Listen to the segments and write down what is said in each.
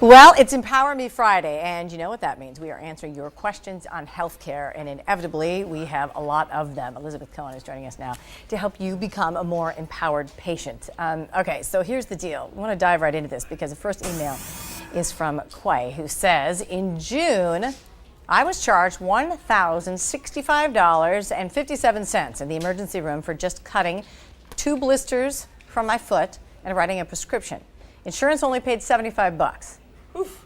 Well, it's Empower Me Friday, and you know what that means. We are answering your questions on healthcare, and inevitably, we have a lot of them. Elizabeth Cohen is joining us now to help you become a more empowered patient. Okay, so here's the deal. I want to dive right into this because the first email is from Cohen, who says, in June, I was charged $1,065.57 in the emergency room for just cutting 2 blisters from my foot and writing a prescription. Insurance only paid $75. Oof.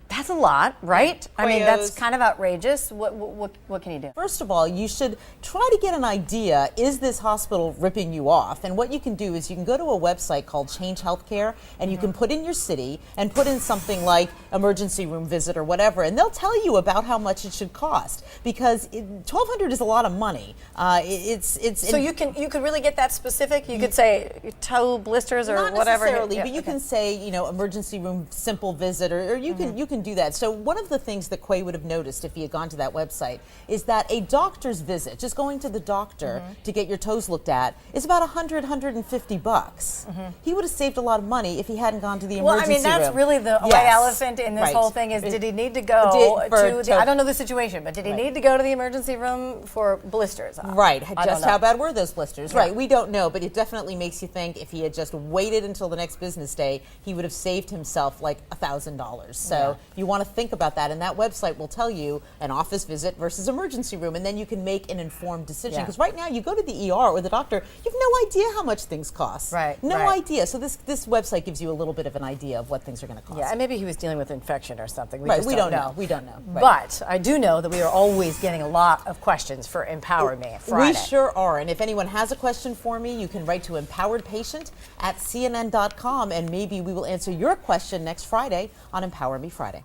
That's a lot, right? I mean, that's kind of outrageous. What can you do? First of all, you should try to get an idea, is this hospital ripping you off? And what you can do is you can go to a website called Change Healthcare, and you can put in your city and put in something like emergency room visit or whatever, and they'll tell you about how much it should cost, because $1,200 is a lot of money. So you could really get that specific? You could say toe blisters or not whatever? Not necessarily, but you can say, you know, emergency room simple visit, or you can do that. So one of the things that Quay would have noticed if he had gone to that website is that a doctor's visit, just going to the doctor to get your toes looked at, is about $150. He would have saved a lot of money if he hadn't gone to the emergency room. Well, I mean, that's really the white elephant in this whole thing is, did he need to go to the, I don't know the situation, but did he need to go to the emergency room for blisters? Right. Just how bad were those blisters? Right. We don't know, but it definitely makes you think if he had just waited until the next business day, he would have saved himself like $1,000. So you want to think about that, and that website will tell you an office visit versus emergency room, and then you can make an informed decision. Because right now, you go to the ER or the doctor, you have no idea how much things cost. No idea. So this website gives you a little bit of an idea of what things are going to cost. Yeah, and maybe he was dealing with infection or something. We don't know. We don't know. But I do know that we are always getting a lot of questions for Empower Me Friday. We sure are. And if anyone has a question for me, you can write to empoweredpatient@cnn.com, and maybe we will answer your question next Friday on Empower Me Friday.